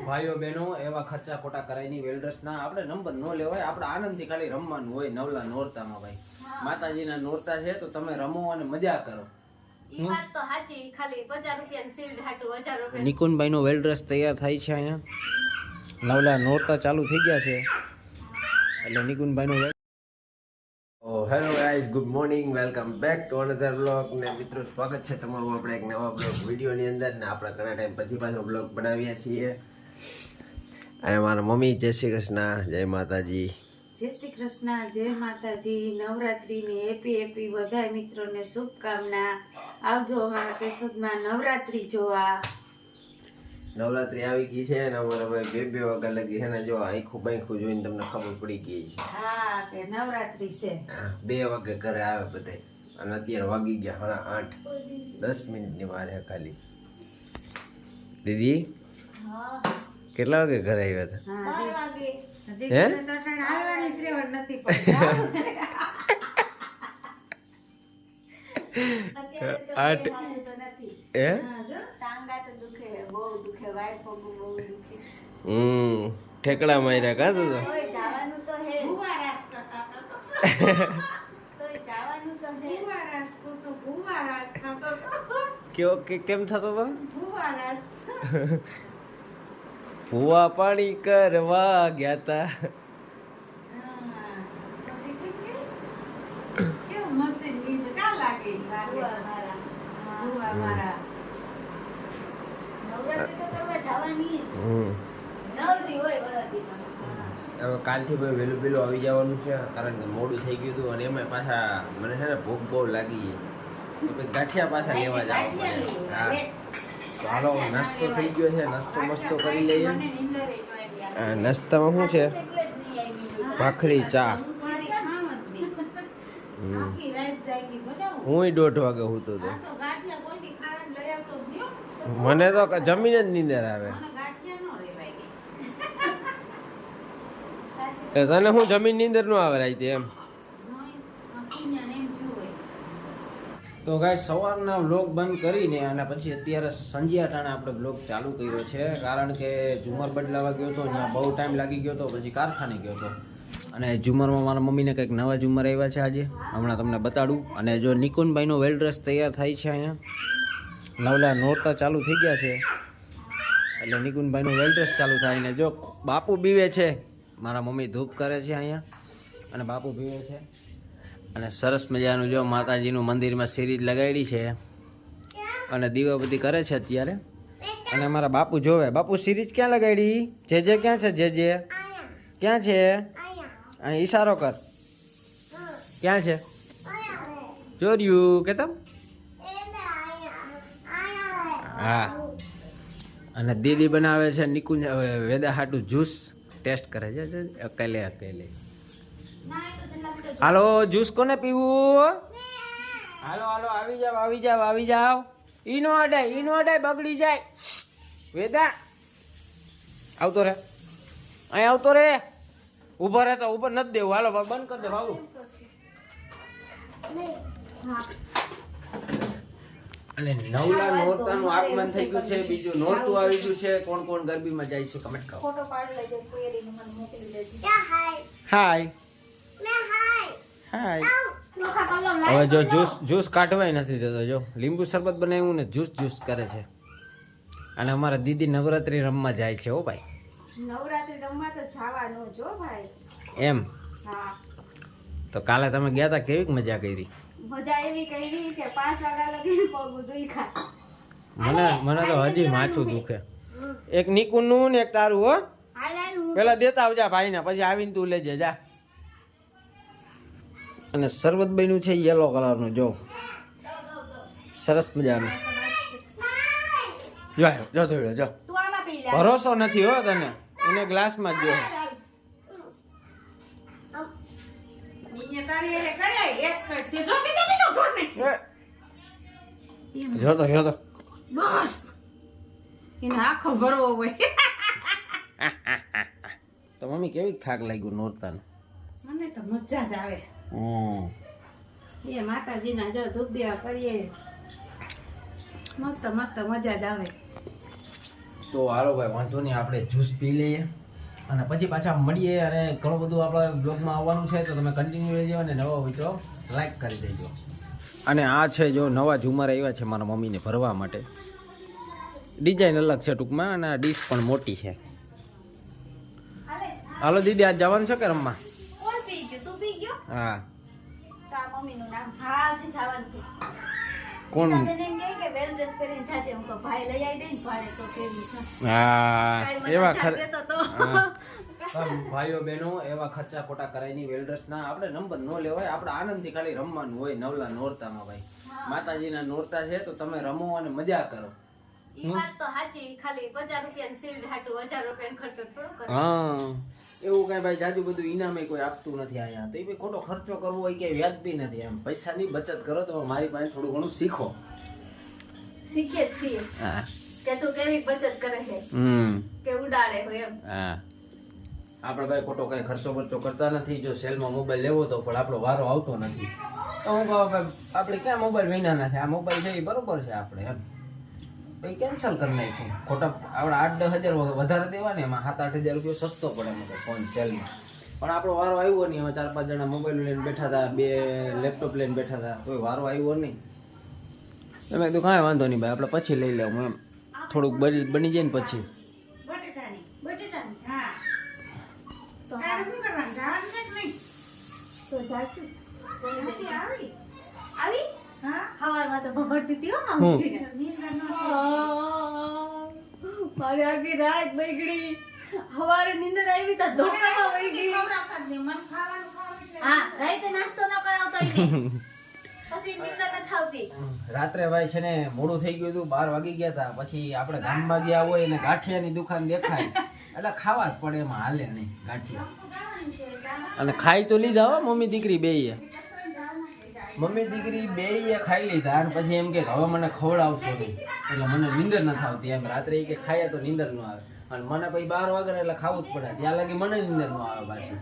ભાઈઓ બહેનો એવા ખર્ચા ખોટા કરાય નહીં. વેલ ડ્રેસ ના આપણે નંબર ન લેવાય. આપણે આનંદથી ખાલી રમવાનું હોય નવલા નોરતામાં. ભાઈ માતાજીના નોરતા છે તો તમે રમો અને મજા કરો. નિકુંજભાઈ નો વેલ ડ્રેસ તૈયાર થાય છે. અહીંયા નવલા નોરતા ચાલુ થઈ ગયા છે એટલે નિકુંજભાઈ નો hello guys, good morning, welcome back to another blog. ને મિત્રો સ્વાગત છે તમારું આપણે એક નવા બ્લોગ વિડીયોની અંદર. ને આપણે ઘણા ટાઈમ પછી પાછો બ્લોગ બનાવ્યા છીએ. અને મારા મમ્મી, જય શ્રી કૃષ્ણ, જય માતાજી. જય શ્રી કૃષ્ણ, જય માતાજી. નવરાત્રીની હેપી બધા મિત્રોને શુભકામના. આવજો અમારા કેશોદમાં નવરાત્રી જોવા. નવરાત્રી આવી ગઈ છે અને અમારા ભાઈ બે વાગ્યા લગી છે ને જો આખું બાંખું જોઈને તમને ખબર પડી ગઈ છે. હા કે નવરાત્રી છે. 2 વાગે ઘરે આવે બધા અને અત્યારે વાગી ગયા 8:10 મિનિટની વાર છે ખાલી. દીદી કેટલા વાગે ઘરે આવ્યા હતા? ઠેકડા માર્યા કા તો કેમ થતો હતો? ભૂવા પાણી કરવા ગયા તા. હવે કાલથી ભાઈ વહેલું વહેલું આવી જવાનું છે કારણ કે મોડું થઈ ગયું હતું અને એમાં પાછા મને છે ને ભૂખ બહુ લાગી તો પછી ગાંઠિયા પાછા લેવા જવા. હા તો હાલો, નાસ્તો થઈ ગયો છે, નાસ્તો મસ્તો કરી લઈએ. નાસ્તામાં શું છે? ભાખરી, ચા. હું 1:30 વાગે સૂતો હતો. મને તો જમીને જ નીંદર આવે. તને હું જમીન નીંદર નો આવે રાઈતે એમ? તો ગાઈસ સવારના વ્લોગ બંધ કરીને અને પછી અત્યારે સંજ્યા ટાણે આપણે વ્લોગ ચાલુ કર્યો છે કારણ કે ઝુમર બદલાવા ગયો હતો, ત્યાં બહુ ટાઈમ લાગી ગયો હતો, પછી કારખાને ગયો હતો. અને ઝુમરમાં મારા મમ્મીને કંઈક નવા ઝુમર આવ્યા છે આજે, હમણાં તમને બતાડું. અને જો નિકુંજભાઈનો વેલ ડ્રેસ તૈયાર થાય છે, અહીંયા નવલા નોરતા ચાલુ થઈ ગયા છે એટલે નિકુંજભાઈનો વેલ ડ્રેસ ચાલુ થાય. ને જો બાપુ બીવે છે, મારા મમ્મી ધૂપ કરે છે અહીંયા અને બાપુ પીવે છે. અને સરસ મજાનું જો માતાજીનું મંદિરમાં સિરીજ લગાડી છે અને દીવાબત્તી કરે છે અત્યારે. અને મારા બાપુ જોવે. બાપુ સિરીજ ક્યાં લગાડી? જે ક્યાં છે? જે ક્યાં છે? અહીં ઈશારો કર. ક્યાં છે? ચોર્યું કે તમ? હા. અને દીદી બનાવે છે નિકુંજ વેદા હાટું જ્યુસ ટેસ્ટ કરે છે અકેલે. હાલો, જ્યુસ કોને પીવું? હાલો આવી જાવ. ઈ નો અડાય બગડી જાય. વેદા આવતો રે, અહીં આવતો રે. ઉભો રહે તો ઉપર નથી દેવું. હાલો બંધ કરી દે બાબુ. અને નવલા નોરતાનું આગમન થઈ ગયું છે, બીજું નોરતું આવી ગયું છે. કોણ કોણ ગરબીમાં જાય છે કમેન્ટ કરો. હાય. હવે જો જ્યુસ કાઢવાય નથી દેતો. જો લીંબુ શરબત બનાવ્યું ને જ્યુસ કરે છે. અને અમારા દીદી નવરાત્રી રમવા જાય છે. હો ભાઈ, નવરાત્રી રમવા તો જવાનું જો ભાઈ. એમ? હા. તો કાલે તમે ગયા તા, કેવી મજા કરી? મજા એવી કરી કે 5 વાગ્યા લગી પગ દુખ્યા. મને તો હજી માથું દુખે. એક નિકુંજનું ને એક તારું. હો પેલા દેતા આવજા ભાઈને, પછી આવીને તું લેજે જા. અને શરબત બન્યું છે યલો કલરનું, જો સરસ મજાનું. જો ભરોસો નથી હો તને, એને ગ્લાસમાં જ જો. જોતો બસ એને આખો ભરવો હોય. તો મમ્મી કેવી થાક લાગ્યું નોરતાનું? મને તો મજા જ આવે. એ માતાજીના જો ધૂપ દેવા કરીએ મસ્ત મસ્ત મજા જ આવે. તો હાલો ભાઈ વાંધો નહીં, આપણે જ્યુસ પી લઈએ અને પછી પાછા મળીએ. અને ઘણું બધું આપણા બ્લોગમાં આવવાનું છે, તો તમે કન્ટિન્યુ રહેજો અને નવા હોય તો લાઈક કરી દેજો. અને આ છે જો નવા ઝુમર આવ્યા છે મારા મમ્મીને ભરવા માટે. ડિઝાઇન અલગ છે ટૂંકમાં, અને આ ડીશ પણ મોટી છે. હાલો દીદી, આજ જવાનું છે કે રમવા? કોણ પી ગયું? તું પી ગયો? હા. તાર મમ્મીનું નામ હા છે જવાનું છે. કોણ? તમે એમ કહે કે વેલ ડ્રેસ પહેરીને જાજે. હું કહું ભાઈ લઈ આવી દે ને ભાડે તો કેવી છે. હા કાંઈ એવા મજા દેતો તો. ભાઈઓ બહેનો એવા ખર્ચા ખોટા કરાય નહીં. વેલ્ડર્સ ના આપણે નંબર ન લેવાય, આપણે આનંદથી ખાલી રમવાનું હોય. નવલા નોરતામાં ભાઈ માતાજીના નોરતા છે, તો તમે રમો અને મજા કરો. ઈ વાત તો સાચી. ખાલી 50 રૂપિયાની શિલ્ડ હાટુ 1000 રૂપિયાનો ખર્ચો થોડો કરે. હા એવું કઈ ભાઈ જાજુ બધું ઇનામે કોઈ આપતું નથી અહીંયા. તો એ ભાઈ ખોટો ખર્ચો કરવો હોય કે વ્યાજબી નથી. એમ પૈસાની બચત કરો તો મારી પાસે થોડું ઘણું શીખો. શીખીએ જ છીએ હા. કે તું કેવી બચત કરે છે કે ઉડાડે હોય એમ. હા આપણે ભાઈ ખોટો કઈ ખર્ચો બરચો કરતા નથી. જો સેલમાં મોબાઈલ લેવો તો પણ આપણો વારો આવતો નથી. તો હું કહું ભાઈ આપણે ક્યાં મોબાઈલ વિનાના છે? આ મોબાઈલ છે એ બરોબર છે આપણે એમ ભાઈ કેન્સલ કરી નાખ્યું. ખોટા આપણે 8-10 હજાર વધારે દેવા ને, એમાં 7-8 હજાર રૂપિયા સસ્તો પડે એમાં તો ફોન સેલમાં. પણ આપણો વારો આવ્યો નહીં. એમાં 4-5 જણા મોબાઈલ લઈને બેઠા હતા, 2 લેપટોપ લઈને બેઠા હતા, તોય વારો આવ્યો નહીં. એમ તો કાંઈ વાંધો નહીં ભાઈ, આપણે પછી લઈ લેવું એમ. થોડુંક બની જાય ને પછી. બટેટાની. બટેટાની હા. તો તારે શું કરવાનું? જવાનું છે કે નહીં? તો જાશું. ત્યાંથી આવી. આવી હા. સવારમાં તો ભભરતી હતી હો આમ હું? ઉઠીને. નીંદર ન મારી આખી રાત બગડી. સવારે નીંદર આવી તો ધોકામાં વહી ગઈ. ખવડાવતા જ નહીં. મને ખાવાનું ખાવ એટલે હા રાતે નાસ્તો ન કરાવતો એને. પછી નીંદર ન થાવતી. રાત્રે ભાઈ છે ને મોડું થઈ ગયું હતું, 12 વાગી ગયા હતા. પછી આપણે ગામમાં ગયા હોય ને ગાંઠિયાની દુકાન દેખાય એટલે ખાવા જ પડે, એમાં હાલે નહીં ગાંઠિયા. અને ખાઈ તો લીધા હો મમ્મી દીકરી બેય. મમ્મી દીકરી બેય ખાઈ લીધા અને પછી એમ કે હવે મને ખવડાવશો નહીં, એટલે મને નીંદર ન આવતી. એમ રાત્રે કે ખાયા તો નીંદર ન આવે, અને મને પછી 12 વાગે એટલે ખાવું જ પડે. ત્યાં લાગી મને નીંદર ન આવે પાછી.